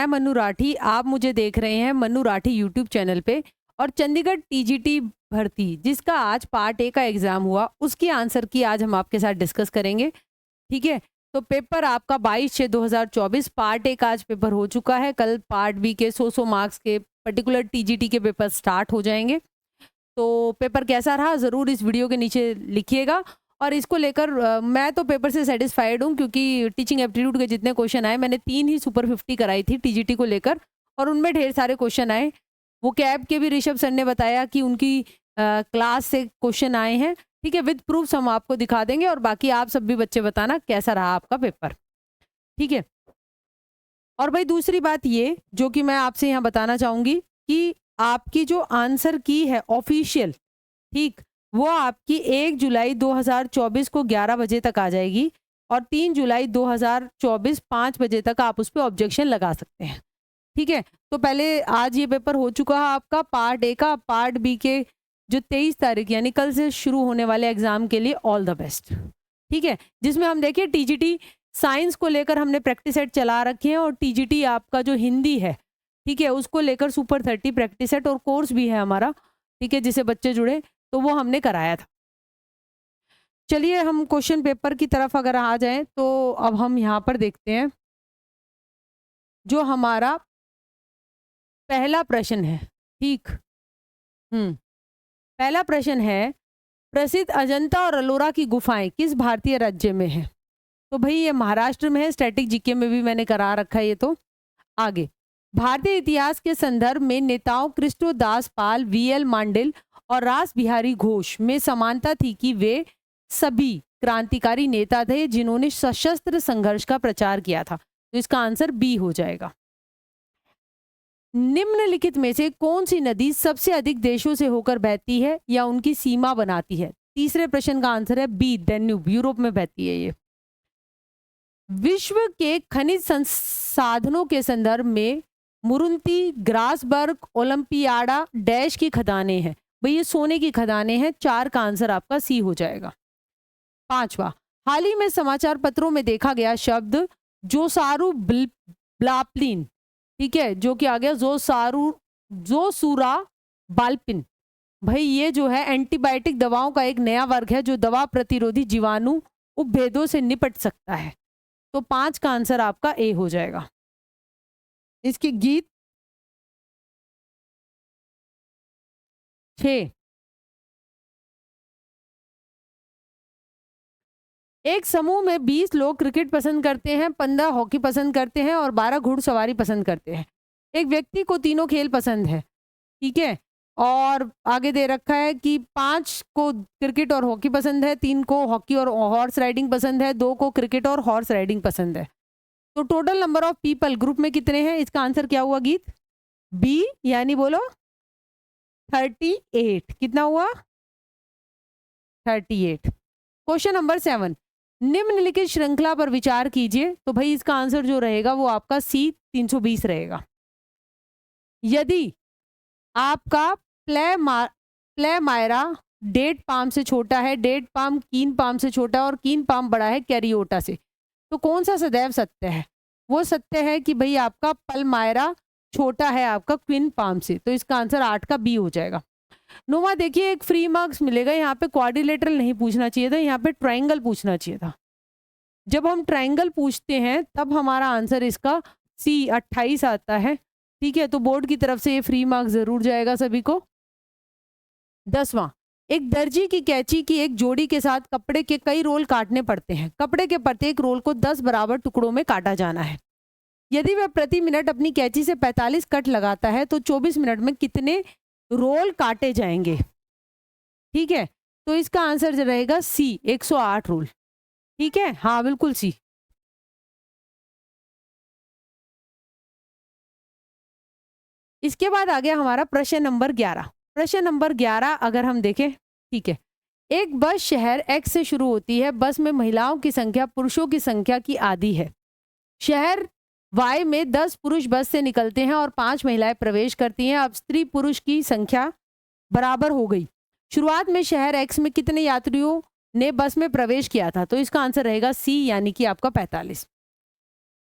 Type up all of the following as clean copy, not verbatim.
मैं मन्नू राठी, आप मुझे देख रहे हैं मन्नू राठी यूट्यूब चैनल पे। और चंडीगढ़ टीजीटी भर्ती जिसका आज पार्ट ए का एग्ज़ाम हुआ, उसकी आंसर की आज हम आपके साथ डिस्कस करेंगे, ठीक है? तो पेपर आपका 22/6/2024 पार्ट ए का आज पेपर हो चुका है। कल पार्ट बी के 100 मार्क्स के पर्टिकुलर टीजीटी के पेपर स्टार्ट हो जाएँगे। तो पेपर कैसा रहा ज़रूर इस वीडियो के नीचे लिखिएगा। और इसको लेकर मैं तो पेपर से सैटिस्फाइड हूँ, क्योंकि टीचिंग एप्टीट्यूड के जितने क्वेश्चन आए, मैंने 3 ही सुपर 50 कराई थी टीजीटी को लेकर और उनमें ढेर सारे क्वेश्चन आए। वो कैब के भी ऋषभ सर ने बताया कि उनकी क्लास से क्वेश्चन आए हैं, ठीक है? विद प्रूफ्स हम आपको दिखा देंगे और बाकी आप सब भी बच्चे बताना कैसा रहा आपका पेपर, ठीक है? और भाई दूसरी बात ये जो कि मैं आपसे यहाँ बताना चाहूँगी कि आपकी जो आंसर की है ऑफिशियल, ठीक, वो आपकी 1 जुलाई 2024 को 11 बजे तक आ जाएगी और 3 जुलाई 2024 5 बजे तक आप उस पे ऑब्जेक्शन लगा सकते हैं, ठीक है? तो पहले आज ये पेपर हो चुका है आपका पार्ट ए का। पार्ट बी के जो 23 तारीख यानी कल से शुरू होने वाले एग्जाम के लिए ऑल द बेस्ट, ठीक है? जिसमें हम देखिए टीजीटी साइंस को लेकर हमने प्रैक्टिस सेट चला रखे हैं और टीजीटी आपका जो हिंदी है, ठीक है, उसको लेकर सुपर 30 प्रैक्टिस सेट और कोर्स भी है हमारा, ठीक है, जिसे बच्चे जुड़े तो वो हमने कराया था। चलिए हम क्वेश्चन पेपर की तरफ अगर आ जाएं तो अब हम यहाँ पर देखते हैं जो हमारा पहला प्रश्न है, ठीक। पहला प्रश्न है, प्रसिद्ध अजंता और अलोरा की गुफाएं किस भारतीय राज्य में है? तो भाई ये महाराष्ट्र में है। स्टैटिक जीके में भी मैंने करा रखा है ये। तो आगे, भारतीय इतिहास के संदर्भ में नेताओं कृष्णदास पाल, वीएल मांडेल और रास बिहारी घोष में समानता थी कि वे सभी क्रांतिकारी नेता थे जिन्होंने सशस्त्र संघर्ष का प्रचार किया था। तो इसका आंसर बी हो जाएगा। निम्नलिखित में से कौन सी नदी सबसे अधिक देशों से होकर बहती है या उनकी सीमा बनाती है? तीसरे प्रश्न का आंसर है बी, डेन्यूब, यूरोप में बहती है ये। विश्व के खनिज संसाधनों के संदर्भ में मुरुंती, ग्रासबर्ग, ओलंपियाडा डैश की खदानें हैं। भाई ये सोने की खदानें हैं। 4 का आंसर आपका सी हो जाएगा। 5वां, हाल ही में समाचार पत्रों में देखा गया शब्द जोसारू ब्लापलिन, ठीक है, जो कि आ गया जोसूरा बाल्पिन। भाई ये जो है एंटीबायोटिक दवाओं का एक नया वर्ग है जो दवा प्रतिरोधी जीवाणु उपभेदों से निपट सकता है। तो 5 का आंसर आपका ए हो जाएगा। इसके गीत 6, एक समूह में 20 लोग क्रिकेट पसंद करते हैं, 15 हॉकी पसंद करते हैं और 12 घुड़सवारी पसंद करते हैं। एक व्यक्ति को तीनों खेल पसंद है, ठीक है, और आगे दे रखा है कि 5 को क्रिकेट और हॉकी पसंद है, 3 को हॉकी और हॉर्स राइडिंग पसंद है, 2 को क्रिकेट और हॉर्स राइडिंग पसंद है। तो total number of people group में कितने हैं? इसका आंसर क्या हुआ गीत? बी, यानी बोलो 38। कितना हुआ? 38। क्वेश्चन नंबर 7, निम्नलिखित श्रृंखला पर विचार कीजिए। तो भाई इसका आंसर जो रहेगा वो आपका सी 320 रहेगा। यदि आपका प्लेमायरा डेट पाम से छोटा है, डेट पाम कीन पाम से छोटा है और कीन पाम बड़ा है कैरियोटा से, तो कौन सा सदैव सत्य है? वो सत्य है कि भाई आपका पलमायरा छोटा है आपका क्विन पाम से। तो इसका आंसर 8 का बी हो जाएगा। नोमा देखिए एक फ्री मार्क्स मिलेगा। यहाँ पे क्वाड्रिलेटरल नहीं पूछना चाहिए था, यहाँ पे ट्रायंगल पूछना चाहिए था। जब हम ट्रायंगल पूछते हैं तब हमारा आंसर इसका सी 28 आता है, ठीक है। तो बोर्ड की तरफ से ये फ्री मार्क्स जरूर जाएगा सभी को। 10वां, एक दर्जी की कैंची की एक जोड़ी के साथ कपड़े के कई रोल काटने पड़ते हैं। कपड़े के प्रत्येक रोल को 10 बराबर टुकड़ों में काटा जाना है। यदि वह प्रति मिनट अपनी कैंची से 45 कट लगाता है तो 24 मिनट में कितने रोल काटे जाएंगे? ठीक है, तो इसका आंसर रहेगा सी 108 रोल, ठीक है। हाँ बिल्कुल सी। इसके बाद आ गया हमारा प्रश्न नंबर 11। प्रश्न नंबर 11 अगर हम देखें, ठीक है, एक बस शहर एक्स से शुरू होती है। बस में महिलाओं की संख्या पुरुषों की संख्या की आधी है। शहर वाई में 10 पुरुष बस से निकलते हैं और 5 महिलाएं प्रवेश करती हैं। अब स्त्री पुरुष की संख्या बराबर हो गई। शुरुआत में शहर एक्स में कितने यात्रियों ने बस में प्रवेश किया था? तो इसका आंसर रहेगा सी, यानी कि आपका 45।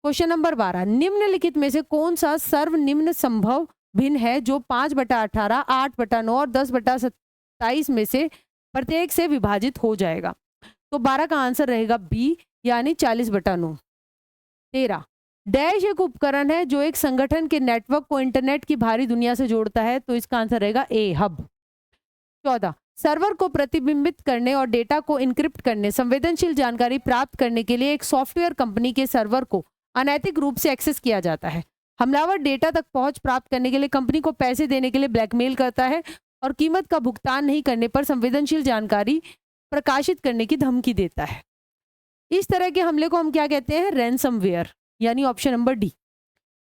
क्वेश्चन नंबर 12, निम्नलिखित में से कौन सा सर्वनिम्न संभव भिन्न है जो 5/18, 8/9 और 10/27 में से प्रत्येक से विभाजित हो जाएगा? तो 12 का आंसर रहेगा बी, यानी 40/9। 13, डैश एक उपकरण है जो एक संगठन के नेटवर्क को इंटरनेट की बाहरी दुनिया से जोड़ता है, तो इसका आंसर रहेगा ए, हब। 14, सर्वर को प्रतिबिंबित करने और डेटा को इनक्रिप्ट करने, संवेदनशील जानकारी प्राप्त करने के लिए एक सॉफ्टवेयर कंपनी के सर्वर को अनैतिक रूप से एक्सेस किया जाता है। हमलावर डेटा तक पहुंच प्राप्त करने के लिए कंपनी को पैसे देने के लिए ब्लैकमेल करता है और कीमत का भुगतान नहीं करने पर संवेदनशील जानकारी प्रकाशित करने की धमकी देता है। इस तरह के हमले को हम क्या कहते हैं? रैनसमवेयर, यानी ऑप्शन नंबर डी।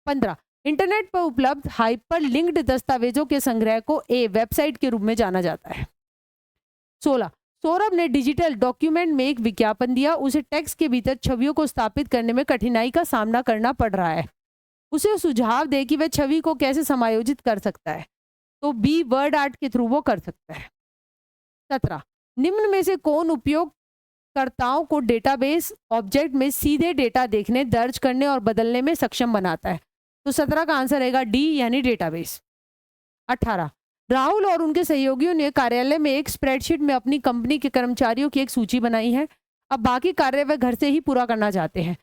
15, इंटरनेट पर उपलब्ध हाइपर लिंक्ड दस्तावेजों के संग्रह को ए, वेबसाइट के रूप में जाना जाता है। 16, सौरभ ने डिजिटल डॉक्यूमेंट में एक विज्ञापन दिया, उसे टेक्स्ट के भीतर छवियों को स्थापित करने में कठिनाई का सामना करना पड़ रहा है। उसे सुझाव दे कि वह छवि को कैसे समायोजित कर सकता है, तो बी, वर्ड आर्ट के थ्रू वो कर सकता है। 17, निम्न में से कौन उपयोगकर्ताओं को डेटाबेस ऑब्जेक्ट में सीधे डेटा देखने, दर्ज करने और बदलने में सक्षम बनाता है? तो 17 का आंसर रहेगा डी, यानी डेटाबेस। 18, राहुल और उनके सहयोगियों ने कार्यालय में एक स्प्रेडशीट में अपनी कंपनी के कर्मचारियों की एक सूची बनाई है। अब बाकी कार्य वे घर से ही पूरा करना चाहते हैं।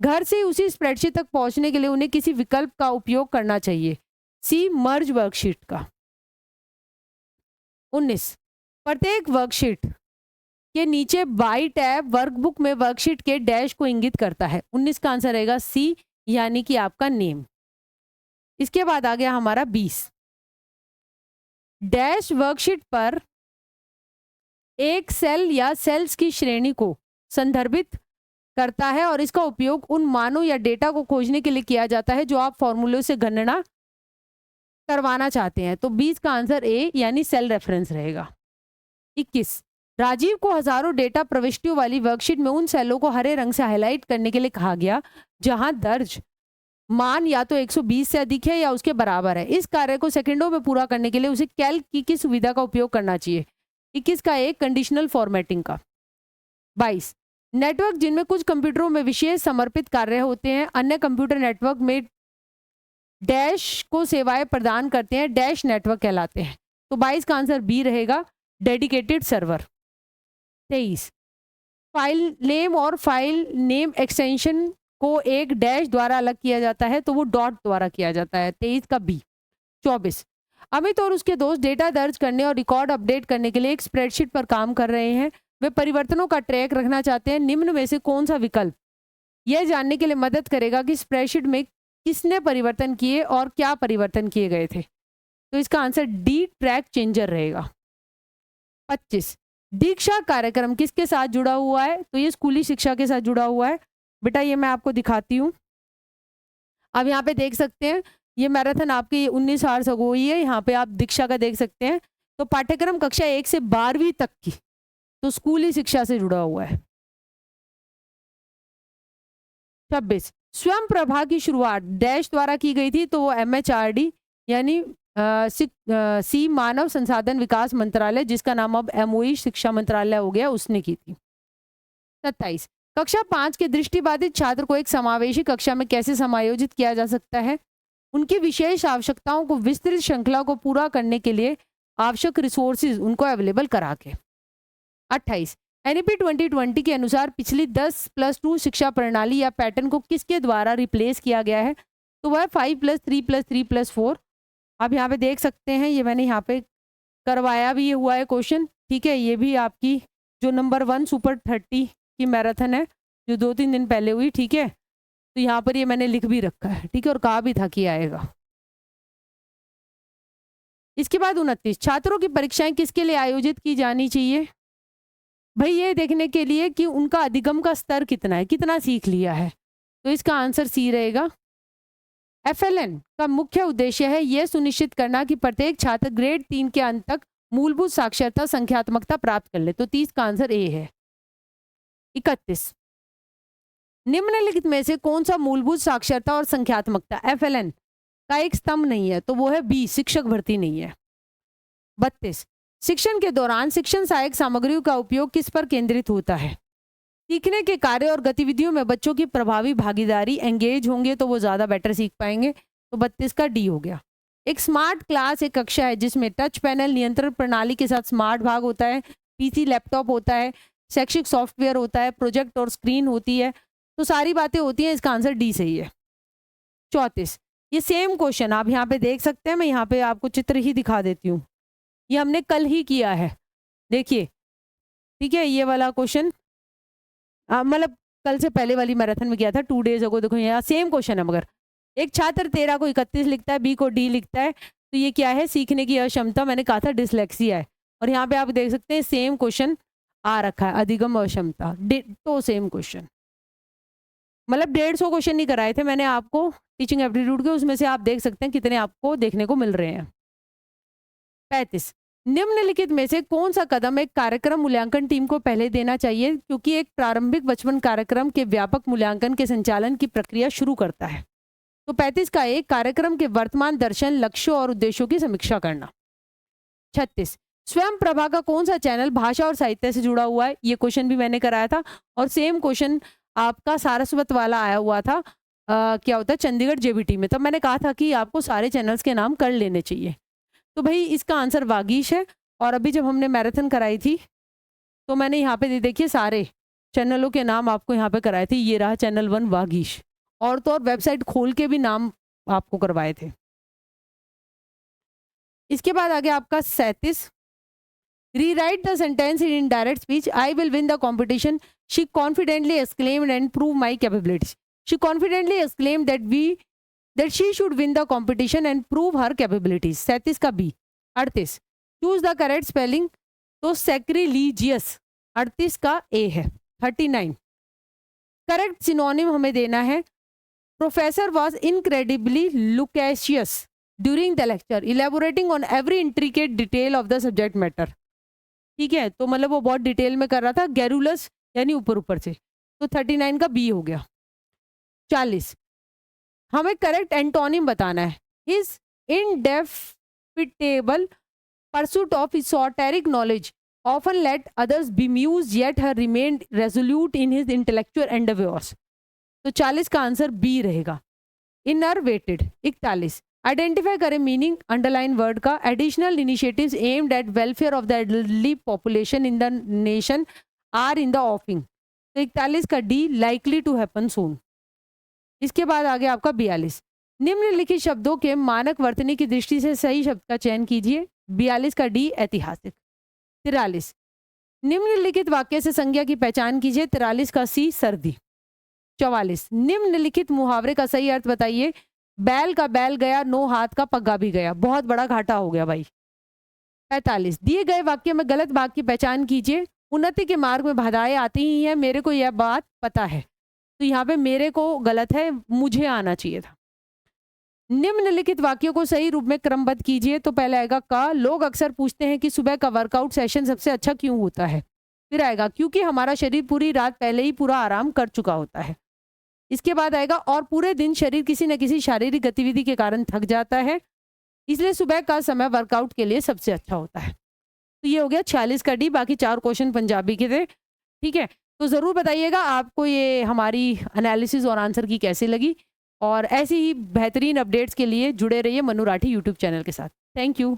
घर से उसी स्प्रेडशीट तक पहुंचने के लिए उन्हें किसी विकल्प का उपयोग करना चाहिए। सी, मर्ज वर्कशीट का। 19, प्रत्येक वर्कशीट के नीचे बाई टैब वर्कबुक में वर्कशीट के डैश को इंगित करता है। 19 का आंसर रहेगा सी, यानी कि आपका नेम। इसके बाद आ गया हमारा 20, डैश वर्कशीट पर एक सेल या सेल्स की श्रेणी को संदर्भित करता है और इसका उपयोग उन मानों या डेटा को खोजने के लिए किया जाता है जो आप फॉर्मूले से गणना करवाना चाहते हैं। तो 20 का आंसर ए, यानी सेल रेफरेंस रहेगा। 21, राजीव को हजारों डेटा प्रविष्टियों वाली वर्कशीट में उन सेलों को हरे रंग से हाईलाइट करने के लिए कहा गया जहां दर्ज मान या तो 120 से अधिक है या उसके बराबर है। इस कार्य को सेकंडों में पूरा करने के लिए उसे कैल्क की सुविधा का उपयोग करना चाहिए। 21 का एक कंडीशनल फॉर्मेटिंग का। 22, नेटवर्क जिनमें कुछ कंप्यूटरों में विशेष समर्पित कार्य होते हैं, अन्य कंप्यूटर नेटवर्क में डैश को सेवाएं प्रदान करते हैं, डैश नेटवर्क कहलाते हैं। तो 22 का आंसर बी रहेगा, डेडिकेटेड सर्वर। 23, फाइल नेम और फाइल नेम एक्सटेंशन को एक डैश द्वारा अलग किया जाता है, तो वो डॉट द्वारा किया जाता है। 23 का बी। 24, अमित और उसके दोस्त डेटा दर्ज करने और रिकॉर्ड अपडेट करने के लिए एक स्प्रेडशीट पर काम कर रहे हैं। वे परिवर्तनों का ट्रैक रखना चाहते हैं। निम्न में से कौन सा विकल्प यह जानने के लिए मदद करेगा कि स्प्रेडशीट में किसने परिवर्तन किए और क्या परिवर्तन किए गए थे? तो इसका आंसर डी, ट्रैक चेंजर रहेगा। 25, दीक्षा कार्यक्रम किसके साथ जुड़ा हुआ है? तो ये स्कूली शिक्षा के साथ जुड़ा हुआ है। बेटा ये मैं आपको दिखाती हूँ। अब यहाँ पे देख सकते हैं, ये मैराथन आपकी 19 आवर्स अगो हुई है। यहाँ पे आप दीक्षा का देख सकते हैं। तो पाठ्यक्रम कक्षा 1 से 12वीं तक की, तो स्कूली शिक्षा से जुड़ा हुआ है। 26, स्वयं प्रभा की शुरुआत डैश द्वारा की गई थी, तो वो MHRD यानी सी, मानव संसाधन विकास मंत्रालय, जिसका नाम अब MOE शिक्षा मंत्रालय हो गया, उसने की थी। 27, कक्षा 5 के दृष्टिबाधित छात्र को एक समावेशी कक्षा में कैसे समायोजित किया जा सकता है? उनकी विशेष आवश्यकताओं को विस्तृत श्रृंखला को पूरा करने के लिए आवश्यक रिसोर्सेज उनको अवेलेबल करा के। 28, NEP 2020 के अनुसार पिछली 10+2 शिक्षा प्रणाली या पैटर्न को किसके द्वारा रिप्लेस किया गया है? तो वह 5+3+3+4। आप यहाँ पे देख सकते हैं, ये मैंने यहाँ पे करवाया भी हुआ है क्वेश्चन। ठीक है, ये भी आपकी जो नंबर 1 सुपर 30 की मैराथन है, जो 2-3 दिन पहले हुई। ठीक है, तो यहाँ पर ये मैंने लिख भी रखा है। ठीक है, और कहा भी था कि आएगा। इसके बाद 29, छात्रों की परीक्षाएं किसके लिए आयोजित की जानी चाहिए? भाई ये देखने के लिए कि उनका अधिगम का स्तर कितना है, कितना सीख लिया है। तो इसका आंसर सी रहेगा। FLN का मुख्य उद्देश्य है यह सुनिश्चित करना कि प्रत्येक छात्र ग्रेड 3 के अंत तक मूलभूत साक्षरता संख्यात्मकता प्राप्त कर ले। तो 30 का आंसर ए है। 31, निम्नलिखित में से कौन सा मूलभूत साक्षरता और संख्यात्मकता FLN का एक स्तंभ नहीं है? तो वो है बी, शिक्षक भर्ती नहीं है। 32, शिक्षण के दौरान शिक्षण सहायक सामग्रियों का उपयोग किस पर केंद्रित होता है? सीखने के कार्य और गतिविधियों में बच्चों की प्रभावी भागीदारी, एंगेज होंगे तो वो ज़्यादा बेटर सीख पाएंगे। तो 32 का डी हो गया। एक स्मार्ट क्लास एक कक्षा है जिसमें टच पैनल, नियंत्रण प्रणाली के साथ स्मार्ट भाग होता है, पीसी लैपटॉप होता है, शैक्षिक सॉफ्टवेयर होता है, प्रोजेक्ट और स्क्रीन होती है। तो सारी बातें होती हैं, इसका आंसर डी सही है। 34, ये सेम क्वेश्चन आप यहाँ पे देख सकते हैं। मैं यहाँ पे आपको चित्र ही दिखा देती हूँ। ये हमने कल ही किया है, देखिए, ठीक है। ये वाला क्वेश्चन मतलब कल से पहले वाली मैराथन में किया था, 2 डेज अगो। देखो यहाँ सेम क्वेश्चन है, मगर एक छात्र 13 को 31 लिखता है, बी को डी लिखता है। तो ये क्या है? सीखने की अक्षमता। मैंने कहा था डिसलेक्सिया है। और यहाँ पे आप देख सकते हैं सेम क्वेश्चन आ रखा है, अधिगम अक्षमता। तो सेम क्वेश्चन, मतलब 150 क्वेश्चन नहीं कराए थे मैंने आपको टीचिंग एप्टीट्यूड के, उसमें से आप देख सकते हैं कितने आपको देखने को मिल रहे हैं। 35, निम्नलिखित में से कौन सा कदम एक कार्यक्रम मूल्यांकन टीम को पहले देना चाहिए, क्योंकि एक प्रारंभिक बचपन कार्यक्रम के व्यापक मूल्यांकन के संचालन की प्रक्रिया शुरू करता है। तो 35 का एक, कार्यक्रम के वर्तमान दर्शन, लक्ष्यों और उद्देश्यों की समीक्षा करना। 36, स्वयं प्रभा का कौन सा चैनल भाषा और साहित्य से जुड़ा हुआ है? ये क्वेश्चन भी मैंने कराया था। और सेम क्वेश्चन आपका सारस्वत वाला आया हुआ था, क्या होता है, चंडीगढ़ जेबीटी में। तब मैंने कहा था कि आपको सारे चैनल्स के नाम कर लेने चाहिए। तो भाई इसका आंसर वागीश है। और अभी जब हमने मैराथन कराई थी तो मैंने यहाँ पे देखिए सारे चैनलों के नाम आपको यहाँ पे कराए थे। ये रहा चैनल 1 वागीश, और तो और वेबसाइट खोल के भी नाम आपको करवाए थे। इसके बाद आगे आपका 37, rewrite the sentence in direct speech. I will win the competition, she confidently exclaimed and prove my capabilities. She confidently exclaimed that she should win the competition and prove her capabilities। 37 का B. 38, choose the correct spelling. तो sacrilegious 38 का ए है। 39, correct synonym हमें देना है। Professor was incredibly loquacious during the lecture, elaborating on every intricate detail of the subject matter. ठीक है, तो मतलब वो बहुत डिटेल में कर रहा था, गैरुलस यानी ऊपर ऊपर से। तो 39 का बी हो गया। 40, हमें करेक्ट एंटोनिम बताना है। His indefatigable pursuit of esoteric knowledge often left others bemused yet her remained resolute in his intellectual endeavors। तो 40 का आंसर बी रहेगा, इनरवेटेड। 41, आइडेंटिफाई करें मीनिंग, अंडरलाइन वर्ड का। Additional initiatives aimed at welfare of the elderly population in the nation are in the offing. तो 41 का D, likely to happen soon. इसके बाद आगे आपका 42, निम्नलिखित शब्दों के मानक वर्तनी की दृष्टि से सही शब्द का चयन कीजिए। 42 का डी, ऐतिहासिक। 43, निम्नलिखित वाक्य से संज्ञा की पहचान कीजिए। 43 का सी, सर्दी। 44, निम्नलिखित मुहावरे का सही अर्थ बताइए। बैल का बैल गया, नो हाथ का पग्गा भी गया। बहुत बड़ा घाटा हो गया भाई। 45, दिए गए वाक्य में गलत भाग की पहचान कीजिए। उन्नति के मार्ग में बाधाएं आती ही हैं, मेरे को यह बात पता है। तो यहाँ पे मेरे को गलत है, मुझे आना चाहिए था। निम्नलिखित वाक्यों को सही रूप में क्रमबद्ध कीजिए। तो पहले आएगा का, लोग अक्सर पूछते हैं कि सुबह का वर्कआउट सेशन सबसे अच्छा क्यों होता है। फिर आएगा क्योंकि हमारा शरीर पूरी रात पहले ही पूरा आराम कर चुका होता है। इसके बाद आएगा और पूरे दिन शरीर किसी न किसी शारीरिक गतिविधि के कारण थक जाता है, इसलिए सुबह का समय वर्कआउट के लिए सबसे अच्छा होता है। तो ये हो गया 46 का डी। बाकी 4 क्वेश्चन पंजाबी के थे। ठीक है, तो ज़रूर बताइएगा आपको ये हमारी एनालिसिस और आंसर की कैसी लगी। और ऐसी ही बेहतरीन अपडेट्स के लिए जुड़े रहिए मनु राठी यूट्यूब चैनल के साथ। Thank you.